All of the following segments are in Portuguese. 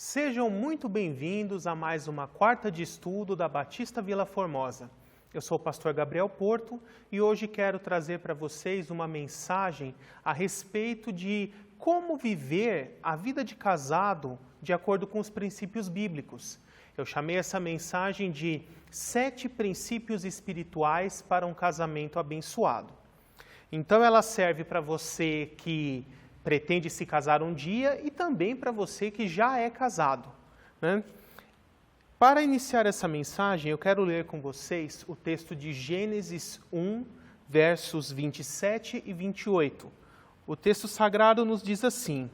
Sejam muito bem-vindos a mais uma quarta de estudo da Batista Vila Formosa. Eu sou o pastor Gabriel Porto e hoje quero trazer para vocês uma mensagem a respeito de como viver a vida de casado de acordo com os princípios bíblicos. Eu chamei essa mensagem de 7 princípios espirituais para um casamento abençoado. Então ela serve para você que pretende se casar um dia e também para você que já é casado, né? Para iniciar essa mensagem, eu quero ler com vocês o texto de Gênesis 1, versos 27 e 28. O texto sagrado nos diz assim: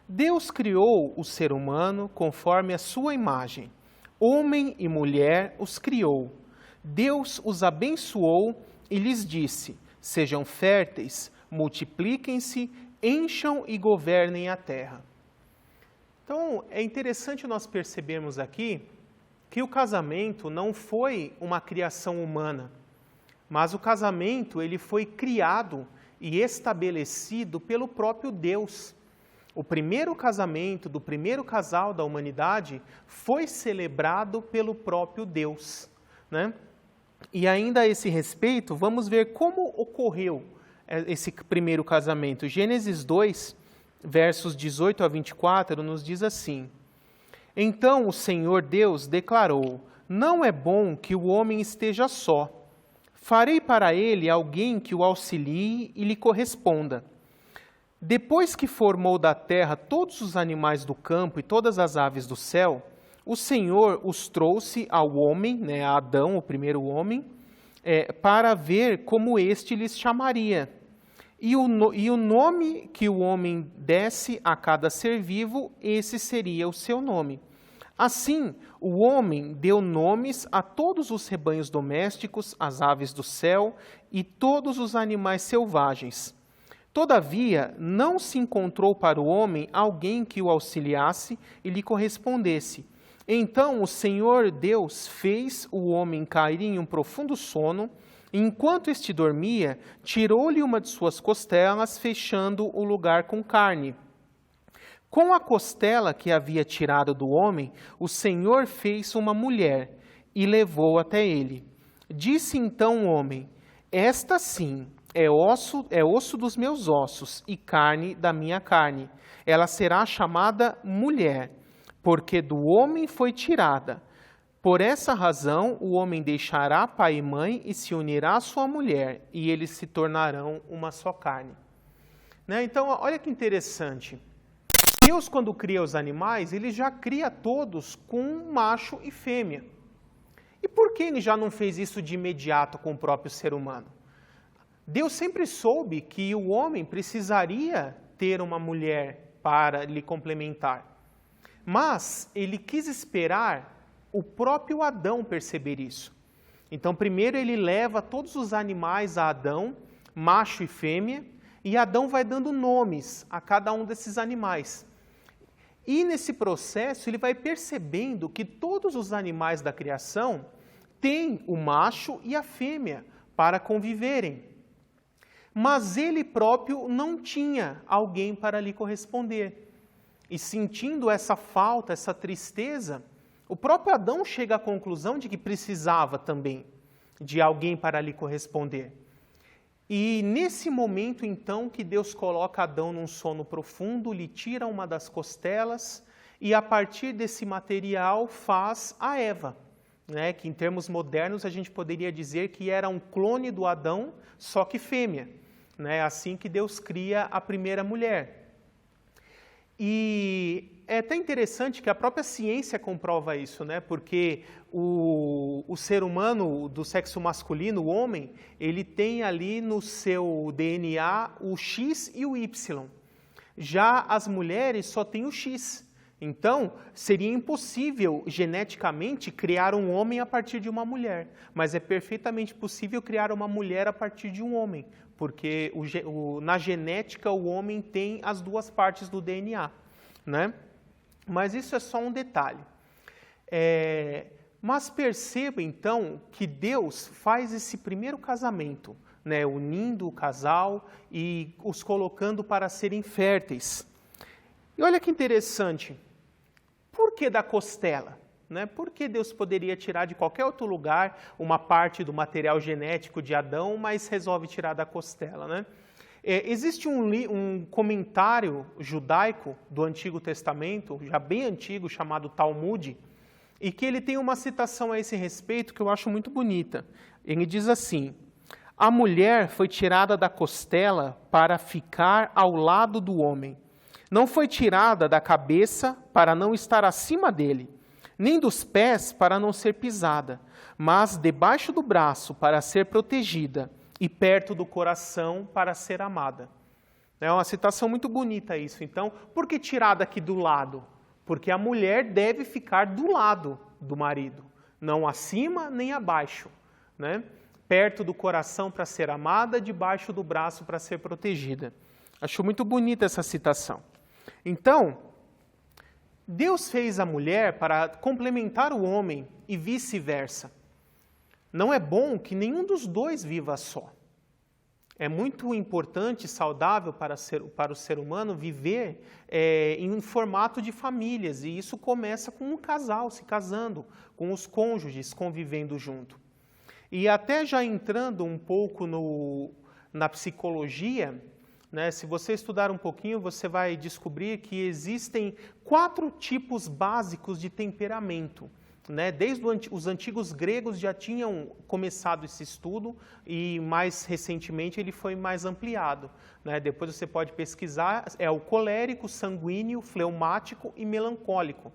Deus criou o ser humano conforme a sua imagem. Homem e mulher os criou. Deus os abençoou e lhes disse: sejam férteis, multipliquem-se, encham e governem a terra. Então, é interessante nós percebermos aqui que o casamento não foi uma criação humana, mas o casamento ele foi criado e estabelecido pelo próprio Deus. O primeiro casamento do primeiro casal da humanidade foi celebrado pelo próprio Deus, né? E ainda a esse respeito, vamos ver como ocorreu esse primeiro casamento. Gênesis 2, versos 18 a 24, nos diz assim: Então o Senhor Deus declarou: Não é bom que o homem esteja só. Farei para ele alguém que o auxilie e lhe corresponda. Depois que formou da terra todos os animais do campo e todas as aves do céu, o Senhor os trouxe ao homem, a Adão, o primeiro homem, para ver como este lhes chamaria. E o nome que o homem desse a cada ser vivo, esse seria o seu nome. Assim, o homem deu nomes a todos os rebanhos domésticos, as aves do céu e todos os animais selvagens. Todavia, não se encontrou para o homem alguém que o auxiliasse e lhe correspondesse. Então o Senhor Deus fez o homem cair em um profundo sono, e enquanto este dormia, tirou-lhe uma de suas costelas, fechando o lugar com carne. Com a costela que havia tirado do homem, o Senhor fez uma mulher e levou até ele. Disse então o homem: Esta sim é osso dos meus ossos e carne da minha carne. Ela será chamada mulher, porque do homem foi tirada. Por essa razão, o homem deixará pai e mãe e se unirá à sua mulher, e eles se tornarão uma só carne. Então, olha que interessante. Deus, quando cria os animais, ele já cria todos com macho e fêmea. E por que ele já não fez isso de imediato com o próprio ser humano? Deus sempre soube que o homem precisaria ter uma mulher para lhe complementar. Mas ele quis esperar o próprio Adão perceber isso. Então, primeiro ele leva todos os animais a Adão, macho e fêmea, e Adão vai dando nomes a cada um desses animais. E nesse processo ele vai percebendo que todos os animais da criação têm o macho e a fêmea para conviverem. Mas ele próprio não tinha alguém para lhe corresponder. E sentindo essa falta, essa tristeza, o próprio Adão chega à conclusão de que precisava também de alguém para lhe corresponder. E nesse momento, então, que Deus coloca Adão num sono profundo, lhe tira uma das costelas e, a partir desse material, faz a Eva, que em termos modernos a gente poderia dizer que era um clone do Adão, só que fêmea. Assim que Deus cria a primeira mulher. E é até interessante que a própria ciência comprova isso, porque o ser humano do sexo masculino, o homem, ele tem ali no seu DNA o X e o Y. Já as mulheres só têm o X. Então, seria impossível geneticamente criar um homem a partir de uma mulher, mas é perfeitamente possível criar uma mulher a partir de um homem, porque na genética o homem tem as duas partes do DNA, Mas isso é só um detalhe. Mas perceba então que Deus faz esse primeiro casamento, unindo o casal e os colocando para serem férteis. E olha que interessante. que da costela? Né? Por que Deus poderia tirar de qualquer outro lugar uma parte do material genético de Adão, mas resolve tirar da costela? Né? Existe um comentário judaico do Antigo Testamento, já bem antigo, chamado Talmud, e que ele tem uma citação a esse respeito que eu acho muito bonita. Ele diz assim: a mulher foi tirada da costela para ficar ao lado do homem. Não foi tirada da cabeça para não estar acima dele, nem dos pés para não ser pisada, mas debaixo do braço para ser protegida e perto do coração para ser amada. É uma citação muito bonita isso. Então, por que tirada aqui do lado? Porque a mulher deve ficar do lado do marido, não acima nem abaixo, né? Perto do coração para ser amada, debaixo do braço para ser protegida. Acho muito bonita essa citação. Então, Deus fez a mulher para complementar o homem e vice-versa. Não é bom que nenhum dos dois viva só. É muito importante e saudável para o ser humano viver em um formato de famílias, e isso começa com um casal se casando, com os cônjuges convivendo junto. E até já entrando um pouco na psicologia, né, se você estudar um pouquinho, você vai descobrir que existem 4 tipos básicos de temperamento. Né? Desde os antigos gregos já tinham começado esse estudo e mais recentemente ele foi mais ampliado. Né? Depois você pode pesquisar, é o colérico, sanguíneo, fleumático e melancólico.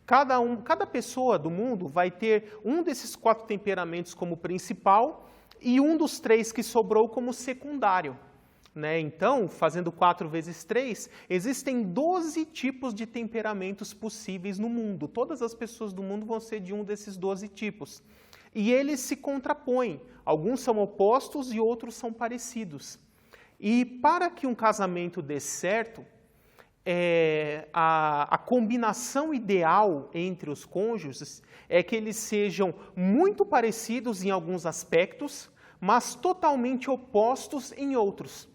Cada pessoa do mundo vai ter um desses 4 temperamentos como principal e um dos 3 que sobrou como secundário. Né? Então, fazendo 4 vezes 3, existem 12 tipos de temperamentos possíveis no mundo. Todas as pessoas do mundo vão ser de um desses 12 tipos. E eles se contrapõem. Alguns são opostos e outros são parecidos. E para que um casamento dê certo, a combinação ideal entre os cônjuges é que eles sejam muito parecidos em alguns aspectos, mas totalmente opostos em outros.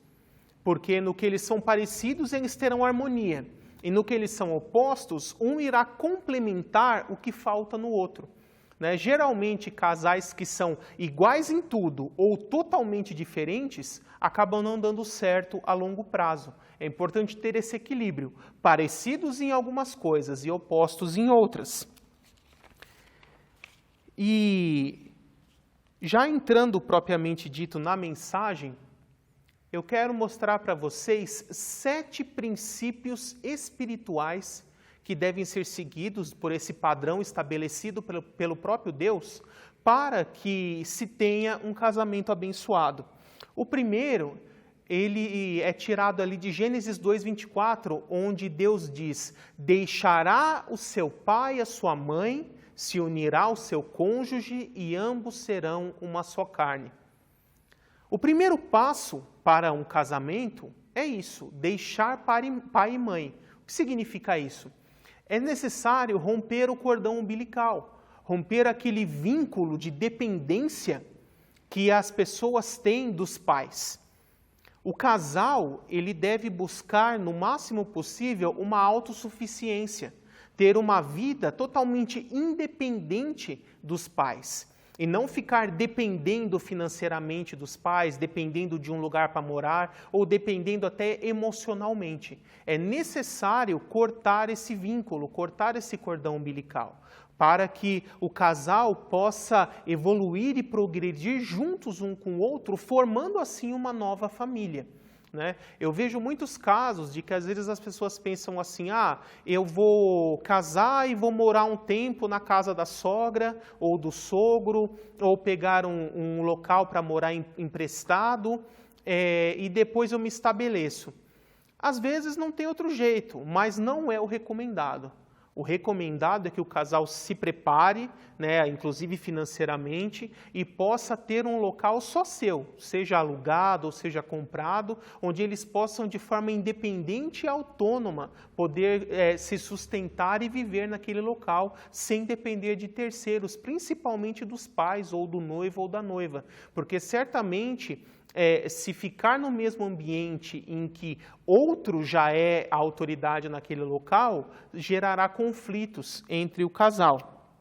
Porque no que eles são parecidos, eles terão harmonia. E no que eles são opostos, um irá complementar o que falta no outro. Né? Geralmente, casais que são iguais em tudo ou totalmente diferentes, acabam não dando certo a longo prazo. É importante ter esse equilíbrio, parecidos em algumas coisas e opostos em outras. E já entrando propriamente dito na mensagem, eu quero mostrar para vocês 7 princípios espirituais que devem ser seguidos por esse padrão estabelecido pelo próprio Deus para que se tenha um casamento abençoado. O primeiro, ele é tirado ali de Gênesis 2:24, onde Deus diz: deixará o seu pai e a sua mãe, se unirá ao seu cônjuge e ambos serão uma só carne. O primeiro passo para um casamento é isso, deixar pai e mãe. O que significa isso? É necessário romper o cordão umbilical, romper aquele vínculo de dependência que as pessoas têm dos pais. O casal, ele deve buscar, no máximo possível, uma autossuficiência, ter uma vida totalmente independente dos pais. E não ficar dependendo financeiramente dos pais, dependendo de um lugar para morar, ou dependendo até emocionalmente. É necessário cortar esse vínculo, cortar esse cordão umbilical, para que o casal possa evoluir e progredir juntos um com o outro, formando assim uma nova família. Né? Eu vejo muitos casos de que às vezes as pessoas pensam assim: eu vou casar e vou morar um tempo na casa da sogra ou do sogro, ou pegar um local para morar emprestado e depois eu me estabeleço. Às vezes não tem outro jeito, mas não é o recomendado. O recomendado é que o casal se prepare, né, inclusive financeiramente, e possa ter um local só seu, seja alugado ou seja comprado, onde eles possam, de forma independente e autônoma, poder se sustentar e viver naquele local, sem depender de terceiros, principalmente dos pais, ou do noivo ou da noiva. Porque certamente se ficar no mesmo ambiente em que outro já é a autoridade naquele local, gerará conflitos entre o casal.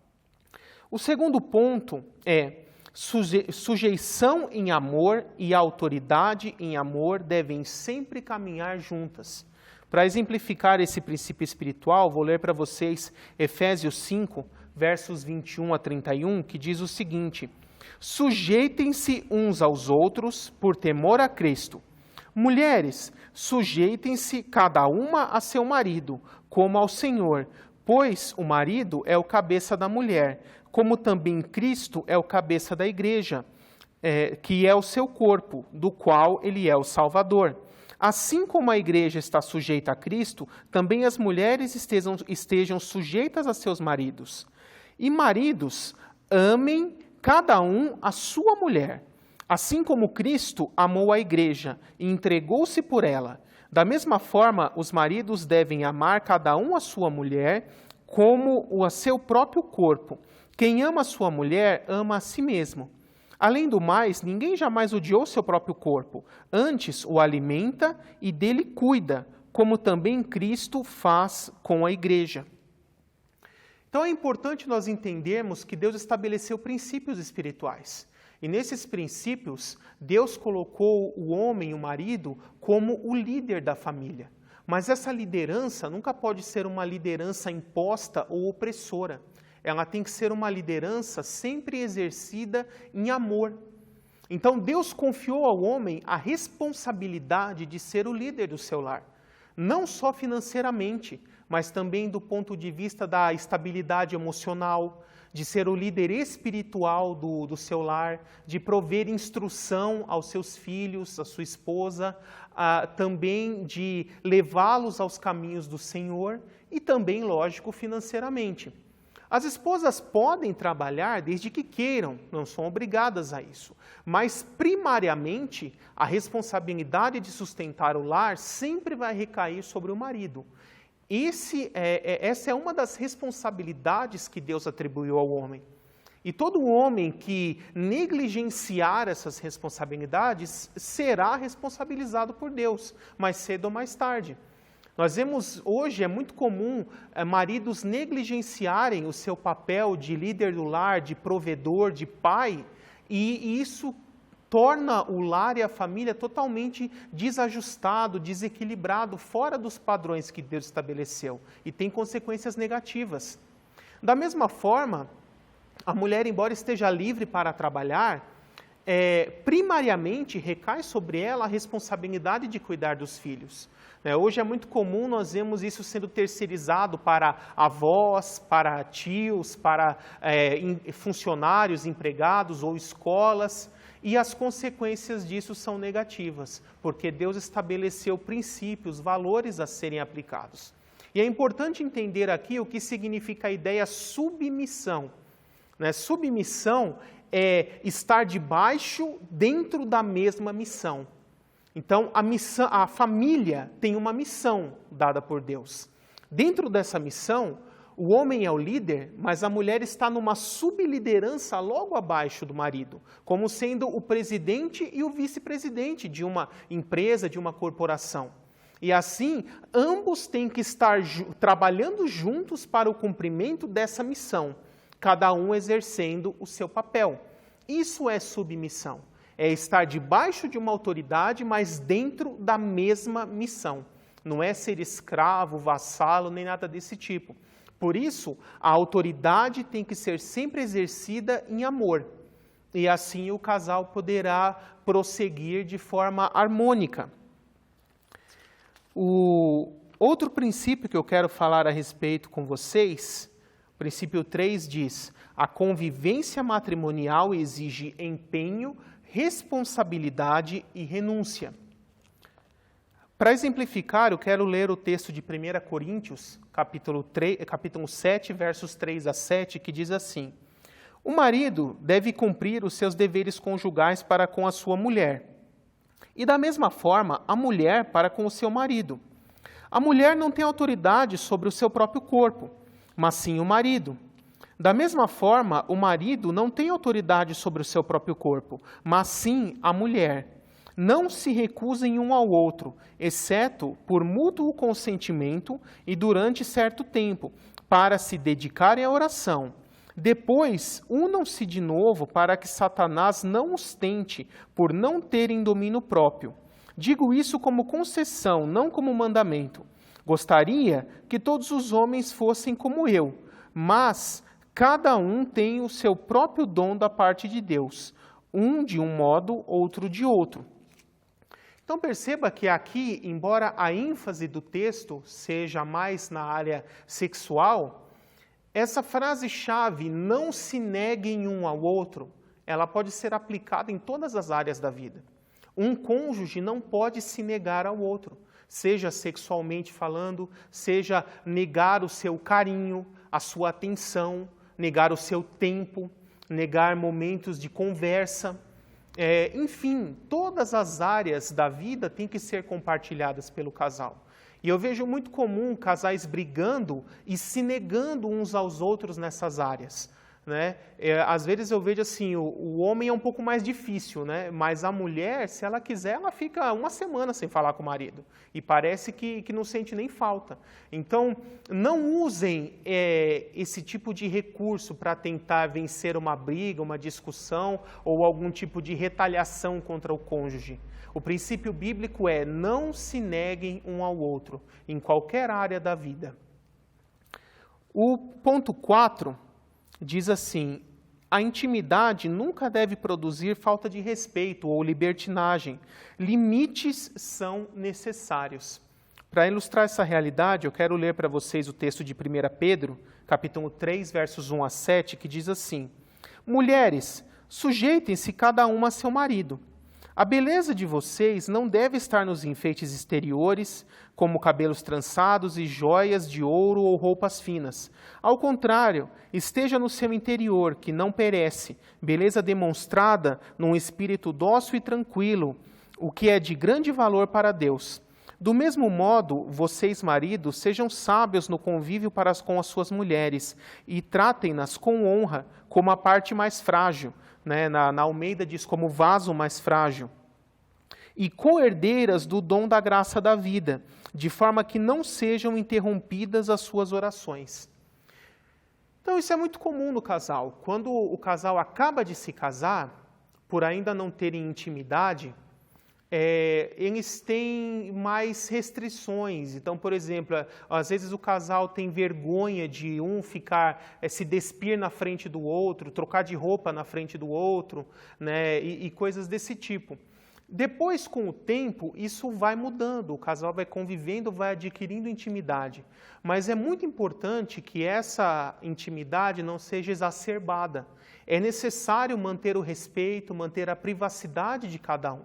O segundo ponto é sujeição em amor e autoridade em amor devem sempre caminhar juntas. Para exemplificar esse princípio espiritual, vou ler para vocês Efésios 5, versos 21 a 31, que diz o seguinte: sujeitem-se uns aos outros por temor a Cristo. Mulheres, sujeitem-se cada uma a seu marido, como ao Senhor, pois o marido é o cabeça da mulher, como também Cristo é o cabeça da igreja, que é o seu corpo, do qual ele é o Salvador. Assim como a igreja está sujeita a Cristo, também as mulheres estejam sujeitas a seus maridos. E maridos, amem cada um a sua mulher, assim como Cristo amou a igreja e entregou-se por ela. Da mesma forma, os maridos devem amar cada um a sua mulher como a seu próprio corpo. Quem ama a sua mulher, ama a si mesmo. Além do mais, ninguém jamais odiou seu próprio corpo. Antes, o alimenta e dele cuida, como também Cristo faz com a igreja. Então é importante nós entendermos que Deus estabeleceu princípios espirituais. E nesses princípios, Deus colocou o homem, o marido, como o líder da família. Mas essa liderança nunca pode ser uma liderança imposta ou opressora. Ela tem que ser uma liderança sempre exercida em amor. Então Deus confiou ao homem a responsabilidade de ser o líder do seu lar. Não só financeiramente, mas também do ponto de vista da estabilidade emocional, de ser o líder espiritual do seu lar, de prover instrução aos seus filhos, à sua esposa, também de levá-los aos caminhos do Senhor e também, lógico, financeiramente. As esposas podem trabalhar desde que queiram, não são obrigadas a isso. Mas, primariamente, a responsabilidade de sustentar o lar sempre vai recair sobre o marido. Essa é uma das responsabilidades que Deus atribuiu ao homem. E todo homem que negligenciar essas responsabilidades será responsabilizado por Deus, mais cedo ou mais tarde. Nós vemos hoje, é muito comum maridos negligenciarem o seu papel de líder do lar, de provedor, de pai, e isso torna o lar e a família totalmente desajustado, desequilibrado, fora dos padrões que Deus estabeleceu, e tem consequências negativas. Da mesma forma, a mulher, embora esteja livre para trabalhar, primariamente recai sobre ela a responsabilidade de cuidar dos filhos. Hoje é muito comum nós vemos isso sendo terceirizado para avós, para tios, para funcionários, empregados ou escolas, e as consequências disso são negativas, porque Deus estabeleceu princípios, valores a serem aplicados. E é importante entender aqui o que significa a ideia submissão. Submissão é estar debaixo dentro da mesma missão. Então, a família tem uma missão dada por Deus. Dentro dessa missão, o homem é o líder, mas a mulher está numa subliderança logo abaixo do marido, como sendo o presidente e o vice-presidente de uma empresa, de uma corporação. E assim, ambos têm que estar trabalhando juntos para o cumprimento dessa missão, cada um exercendo o seu papel. Isso é submissão. É estar debaixo de uma autoridade, mas dentro da mesma missão. Não é ser escravo, vassalo, nem nada desse tipo. Por isso, a autoridade tem que ser sempre exercida em amor. E assim o casal poderá prosseguir de forma harmônica. O outro princípio que eu quero falar a respeito com vocês, o princípio 3 diz: a convivência matrimonial exige empenho, responsabilidade e renúncia. Para exemplificar, eu quero ler o texto de 1 Coríntios, capítulo 7, versos 3 a 7, que diz assim: o marido deve cumprir os seus deveres conjugais para com a sua mulher, e da mesma forma a mulher para com o seu marido. A mulher não tem autoridade sobre o seu próprio corpo, mas sim o marido. Da mesma forma, o marido não tem autoridade sobre o seu próprio corpo, mas sim a mulher. Não se recusem um ao outro, exceto por mútuo consentimento e durante certo tempo, para se dedicarem à oração. Depois, unam-se de novo para que Satanás não os tente por não terem domínio próprio. Digo isso como concessão, não como mandamento. Gostaria que todos os homens fossem como eu, mas cada um tem o seu próprio dom da parte de Deus, um de um modo, outro de outro. Então perceba que aqui, embora a ênfase do texto seja mais na área sexual, essa frase-chave, não se neguem um ao outro, ela pode ser aplicada em todas as áreas da vida. Um cônjuge não pode se negar ao outro, seja sexualmente falando, seja negar o seu carinho, a sua atenção, negar o seu tempo, negar momentos de conversa. Enfim, todas as áreas da vida têm que ser compartilhadas pelo casal. E eu vejo muito comum casais brigando e se negando uns aos outros nessas áreas, né? Às vezes eu vejo assim, o homem é um pouco mais difícil, né? Mas a mulher, se ela quiser, ela fica uma semana sem falar com o marido. E parece que não sente nem falta. Então, não usem esse tipo de recurso para tentar vencer uma briga, uma discussão ou algum tipo de retaliação contra o cônjuge. O princípio bíblico é: não se neguem um ao outro, em qualquer área da vida. O ponto 4 diz assim: a intimidade nunca deve produzir falta de respeito ou libertinagem. Limites são necessários. Para ilustrar essa realidade, eu quero ler para vocês o texto de 1 Pedro, capítulo 3, versos 1 a 7, que diz assim: mulheres, sujeitem-se cada uma a seu marido. A beleza de vocês não deve estar nos enfeites exteriores, como cabelos trançados e joias de ouro ou roupas finas. Ao contrário, esteja no seu interior, que não perece, beleza demonstrada num espírito dócil e tranquilo, o que é de grande valor para Deus. Do mesmo modo, vocês, maridos, sejam sábios no convívio para com as suas mulheres e tratem-nas com honra, como a parte mais frágil. Na Almeida diz como vaso mais frágil, e co-herdeiras do dom da graça da vida, de forma que não sejam interrompidas as suas orações. Então isso é muito comum no casal. Quando o casal acaba de se casar, por ainda não terem intimidade, eles têm mais restrições. Então, por exemplo, às vezes o casal tem vergonha de um ficar, se despir na frente do outro, trocar de roupa na frente do outro, né, e coisas desse tipo. Depois, com o tempo, isso vai mudando, o casal vai convivendo, vai adquirindo intimidade. Mas é muito importante que essa intimidade não seja exacerbada. É necessário manter o respeito, manter a privacidade de cada um.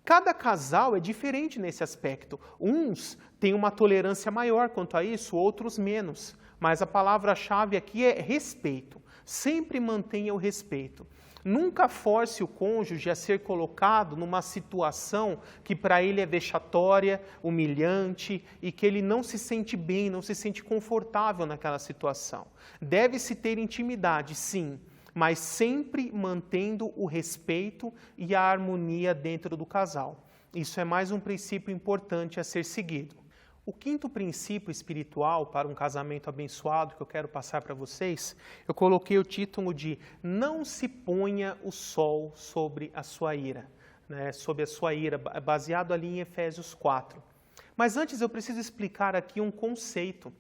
Cada casal é diferente nesse aspecto. Uns têm uma tolerância maior quanto a isso, outros menos. Mas a palavra-chave aqui é respeito. Sempre mantenha o respeito. Nunca force o cônjuge a ser colocado numa situação que para ele é vexatória, humilhante e que ele não se sente bem, não se sente confortável naquela situação. Deve-se ter intimidade, sim, mas sempre mantendo o respeito e a harmonia dentro do casal. Isso é mais um princípio importante a ser seguido. O quinto princípio espiritual para um casamento abençoado que eu quero passar para vocês, eu coloquei o título de Não se ponha o sol sobre a sua ira, né? Sobre a sua ira, baseado ali em Efésios 4. Mas antes eu preciso explicar aqui um conceito.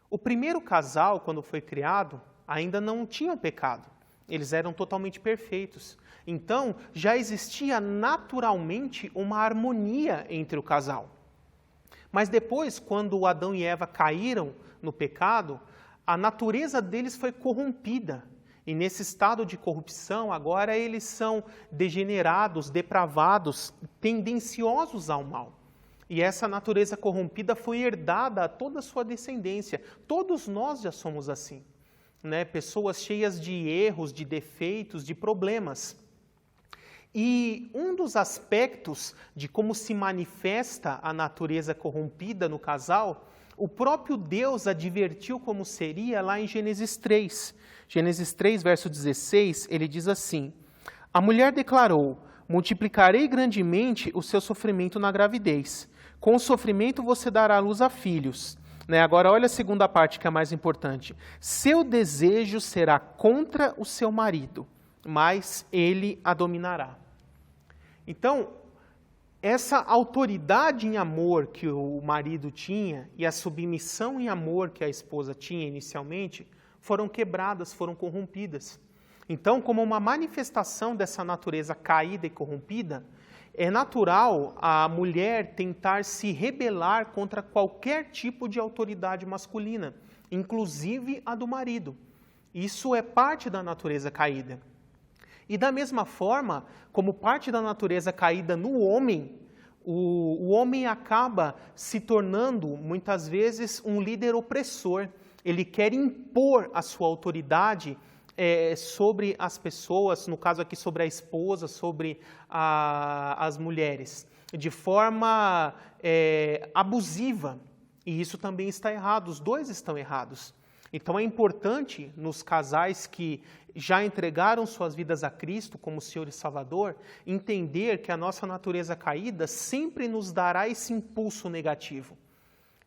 O primeiro casal, quando foi criado, ainda não tinha pecado. Eles eram totalmente perfeitos. Então, já existia naturalmente uma harmonia entre o casal. Mas depois, quando Adão e Eva caíram no pecado, a natureza deles foi corrompida. E nesse estado de corrupção, agora eles são degenerados, depravados, tendenciosos ao mal. E essa natureza corrompida foi herdada a toda a sua descendência. Todos nós já somos assim. Pessoas cheias de erros, de defeitos, de problemas. E um dos aspectos de como se manifesta a natureza corrompida no casal, o próprio Deus advertiu como seria lá em Gênesis 3. Gênesis 3, verso 16, ele diz assim: a mulher declarou: multiplicarei grandemente o seu sofrimento na gravidez. Com o sofrimento você dará luz a filhos. Agora, olha a segunda parte que é a mais importante. Seu desejo será contra o seu marido, mas ele a dominará. Então, essa autoridade em amor que o marido tinha e a submissão em amor que a esposa tinha inicialmente foram quebradas, foram corrompidas. Então, como uma manifestação dessa natureza caída e corrompida, é natural a mulher tentar se rebelar contra qualquer tipo de autoridade masculina, inclusive a do marido. Isso é parte da natureza caída. E da mesma forma, como parte da natureza caída no homem, o homem acaba se tornando, muitas vezes, um líder opressor. Ele quer impor a sua autoridade sobre as pessoas, no caso aqui sobre a esposa, sobre as mulheres, de forma abusiva. E isso também está errado, os dois estão errados. Então é importante nos casais que já entregaram suas vidas a Cristo como Senhor e Salvador, entender que a nossa natureza caída sempre nos dará esse impulso negativo.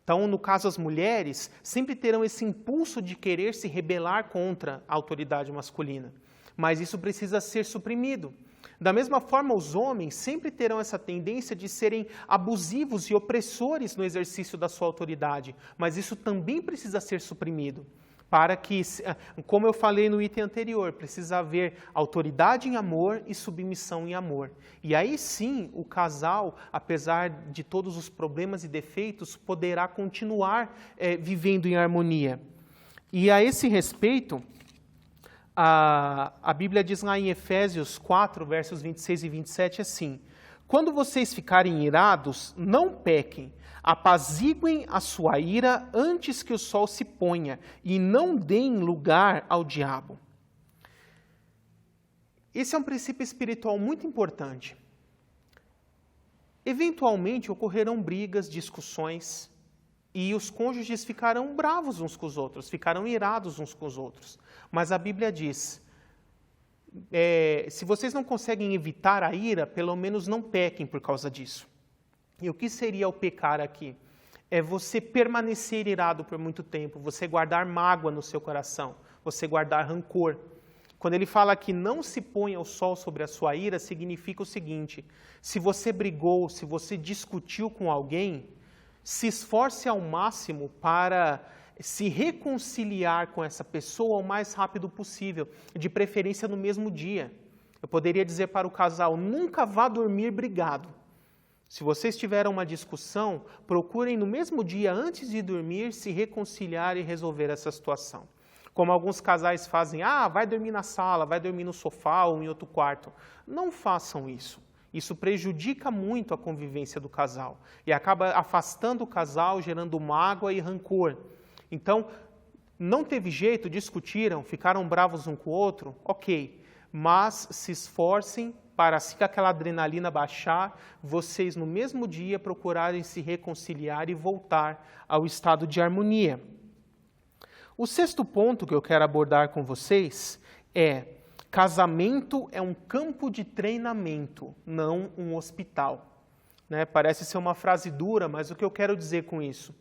Então, no caso, as mulheres sempre terão esse impulso de querer se rebelar contra a autoridade masculina. Mas isso precisa ser suprimido. Da mesma forma, os homens sempre terão essa tendência de serem abusivos e opressores no exercício da sua autoridade. Mas isso também precisa ser suprimido. Para que, como eu falei no item anterior, precisa haver autoridade em amor e submissão em amor. E aí sim, o casal, apesar de todos os problemas e defeitos, poderá continuar vivendo em harmonia. E a esse respeito, a Bíblia diz lá em Efésios 4, versos 26 e 27 assim: quando vocês ficarem irados, não pequem. Apaziguem a sua ira antes que o sol se ponha e não deem lugar ao diabo. Esse é um princípio espiritual muito importante. Eventualmente ocorrerão brigas, discussões e os cônjuges ficarão bravos uns com os outros, ficarão irados uns com os outros. Mas a Bíblia diz, se vocês não conseguem evitar a ira, pelo menos não pequem por causa disso. E o que seria o pecar aqui? É você permanecer irado por muito tempo, você guardar mágoa no seu coração, você guardar rancor. Quando ele fala que não se ponha o sol sobre a sua ira, significa o seguinte: se você brigou, se você discutiu com alguém, se esforce ao máximo para se reconciliar com essa pessoa o mais rápido possível, de preferência no mesmo dia. Eu poderia dizer para o casal, nunca vá dormir brigado. Se vocês tiveram uma discussão, procurem no mesmo dia, antes de dormir, se reconciliar e resolver essa situação. Como alguns casais fazem, vai dormir na sala, vai dormir no sofá ou em outro quarto. Não façam isso. Isso prejudica muito a convivência do casal e acaba afastando o casal, gerando mágoa e rancor. Então, não teve jeito, discutiram, ficaram bravos um com o outro, ok. Mas se esforcem para, assim que aquela adrenalina baixar, vocês no mesmo dia procurarem se reconciliar e voltar ao estado de harmonia. O sexto ponto que eu quero abordar com vocês é: casamento é um campo de treinamento, não um hospital. Parece ser uma frase dura, mas o que eu quero dizer com isso?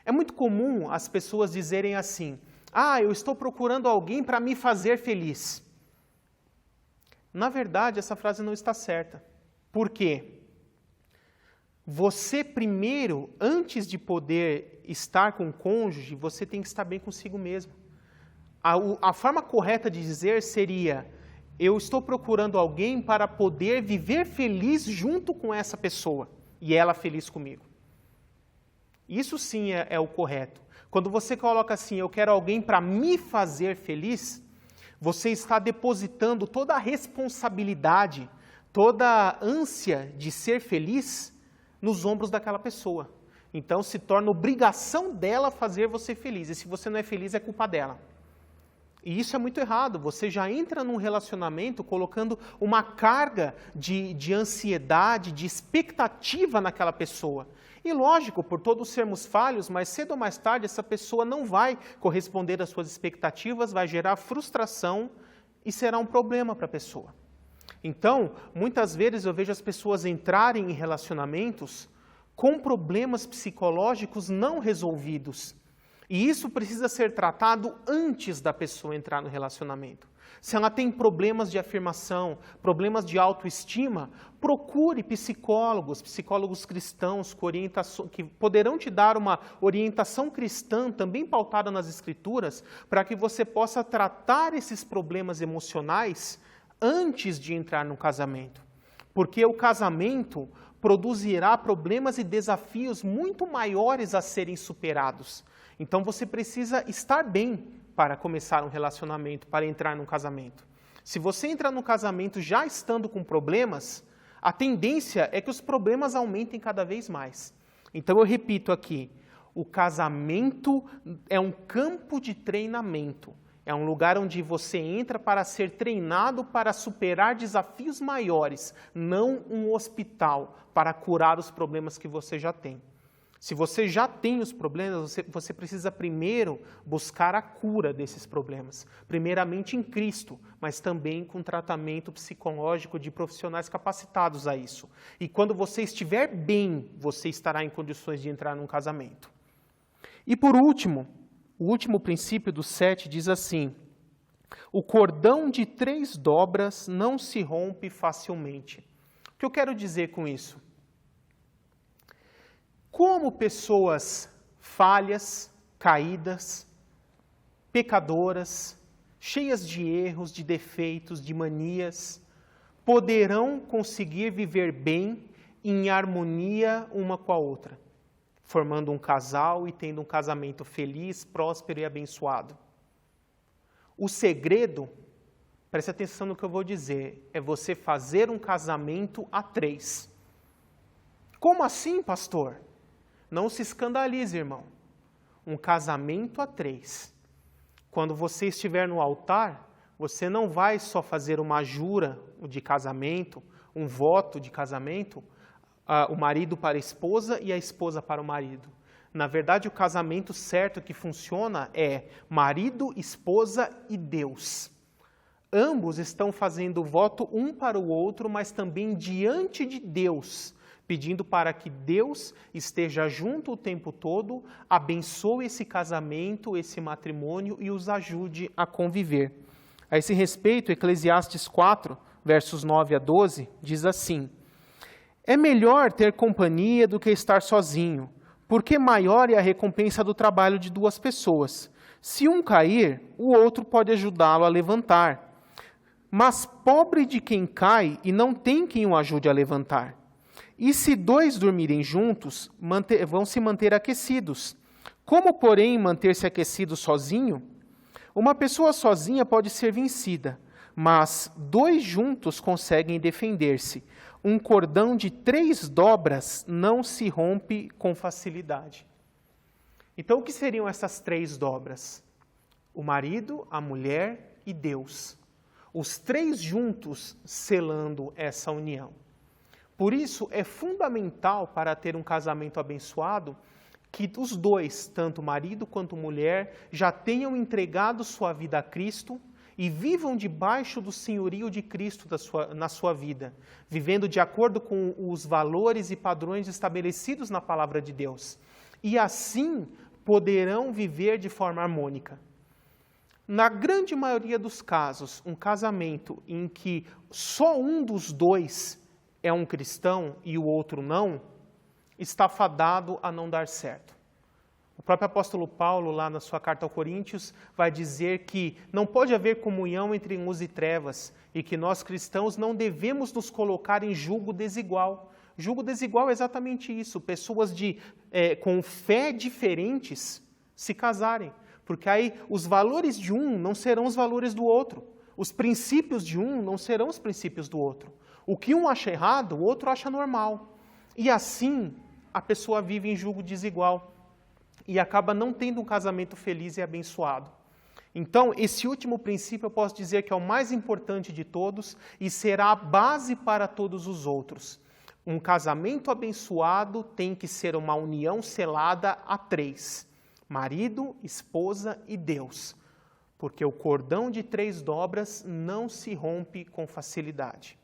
É muito comum as pessoas dizerem assim: eu estou procurando alguém para me fazer feliz. Na verdade, essa frase não está certa. Por quê? Você primeiro, antes de poder estar com o cônjuge, você tem que estar bem consigo mesmo. A forma correta de dizer seria: eu estou procurando alguém para poder viver feliz junto com essa pessoa e ela feliz comigo. Isso sim é o correto. Quando você coloca assim, eu quero alguém para me fazer feliz, você está depositando toda a responsabilidade, toda a ânsia de ser feliz nos ombros daquela pessoa. Então se torna obrigação dela fazer você feliz. E se você não é feliz, é culpa dela. E isso é muito errado. Você já entra num relacionamento colocando uma carga de ansiedade, de expectativa naquela pessoa. E lógico, por todos sermos falhos, mais cedo ou mais tarde essa pessoa não vai corresponder às suas expectativas, vai gerar frustração e será um problema para a pessoa. Então, muitas vezes eu vejo as pessoas entrarem em relacionamentos com problemas psicológicos não resolvidos. E isso precisa ser tratado antes da pessoa entrar no relacionamento. Se ela tem problemas de afirmação, problemas de autoestima, procure psicólogos cristãos que poderão te dar uma orientação cristã, também pautada nas Escrituras, para que você possa tratar esses problemas emocionais antes de entrar no casamento. Porque o casamento produzirá problemas e desafios muito maiores a serem superados. Então você precisa estar bem para começar um relacionamento, para entrar num casamento. Se você entrar num casamento já estando com problemas, a tendência é que os problemas aumentem cada vez mais. Então eu repito aqui, o casamento é um campo de treinamento. É um lugar onde você entra para ser treinado para superar desafios maiores, não um hospital para curar os problemas que você já tem. Se você já tem os problemas, você precisa primeiro buscar a cura desses problemas. Primeiramente em Cristo, mas também com tratamento psicológico de profissionais capacitados a isso. E quando você estiver bem, você estará em condições de entrar num casamento. E por último, o último princípio do 7 diz assim: o cordão de 3 dobras não se rompe facilmente. O que eu quero dizer com isso? Como pessoas falhas, caídas, pecadoras, cheias de erros, de defeitos, de manias, poderão conseguir viver bem em harmonia uma com a outra, formando um casal e tendo um casamento feliz, próspero e abençoado? O segredo, preste atenção no que eu vou dizer, é você fazer um casamento a 3. Como assim, pastor? Não se escandalize, irmão. Um casamento a 3. Quando você estiver no altar, você não vai só fazer uma jura de casamento, um voto de casamento, o marido para a esposa e a esposa para o marido. Na verdade, o casamento certo que funciona é marido, esposa e Deus. Ambos estão fazendo voto um para o outro, mas também diante de Deus, pedindo para que Deus esteja junto o tempo todo, abençoe esse casamento, esse matrimônio e os ajude a conviver. A esse respeito, Eclesiastes 4, versos 9 a 12, diz assim: é melhor ter companhia do que estar sozinho, porque maior é a recompensa do trabalho de 2 pessoas. Se um cair, o outro pode ajudá-lo a levantar. Mas pobre de quem cai e não tem quem o ajude a levantar. E se 2 dormirem juntos, vão se manter aquecidos. Como, porém, manter-se aquecido sozinho? Uma pessoa sozinha pode ser vencida, mas 2 juntos conseguem defender-se. Um cordão de 3 dobras não se rompe com facilidade. Então, o que seriam essas 3 dobras? O marido, a mulher e Deus. Os 3 juntos selando essa união. Por isso, é fundamental para ter um casamento abençoado que os 2, tanto marido quanto mulher, já tenham entregado sua vida a Cristo e vivam debaixo do senhorio de Cristo na sua vida, vivendo de acordo com os valores e padrões estabelecidos na palavra de Deus. E assim poderão viver de forma harmônica. Na grande maioria dos casos, um casamento em que só um dos 2 é um cristão e o outro não, está fadado a não dar certo. O próprio apóstolo Paulo, lá na sua carta aos Coríntios, vai dizer que não pode haver comunhão entre luz e trevas e que nós cristãos não devemos nos colocar em julgo desigual. Julgo desigual é exatamente isso, pessoas com fé diferentes se casarem, porque aí os valores de um não serão os valores do outro, os princípios de um não serão os princípios do outro. O que um acha errado, o outro acha normal. E assim, a pessoa vive em julgo desigual e acaba não tendo um casamento feliz e abençoado. Então, esse último princípio eu posso dizer que é o mais importante de todos e será a base para todos os outros. Um casamento abençoado tem que ser uma união selada a 3. Marido, esposa e Deus. Porque o cordão de 3 dobras não se rompe com facilidade.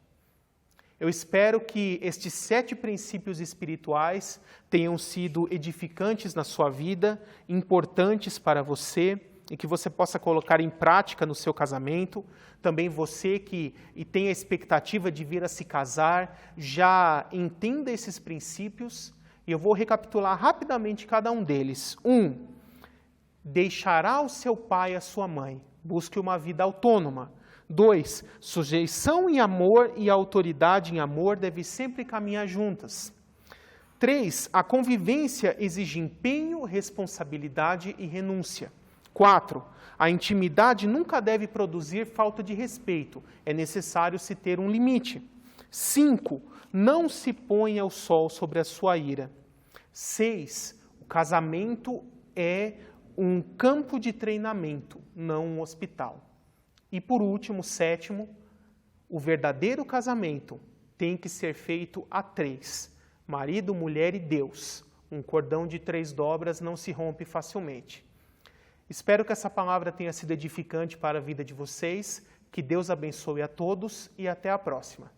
Eu espero que estes 7 princípios espirituais tenham sido edificantes na sua vida, importantes para você e que você possa colocar em prática no seu casamento. Também você que tem a expectativa de vir a se casar, já entenda esses princípios e eu vou recapitular rapidamente cada um deles. 1. Deixará o seu pai e a sua mãe. Busque uma vida autônoma. 2. Sujeição em amor e autoridade em amor devem sempre caminhar juntas. 3. A convivência exige empenho, responsabilidade e renúncia. 4. A intimidade nunca deve produzir falta de respeito. É necessário se ter um limite. 5. Não se ponha o sol sobre a sua ira. 6. O casamento é um campo de treinamento, não um hospital. E por último, 7, o verdadeiro casamento tem que ser feito a 3. Marido, mulher e Deus. Um cordão de 3 dobras não se rompe facilmente. Espero que essa palavra tenha sido edificante para a vida de vocês. Que Deus abençoe a todos e até a próxima.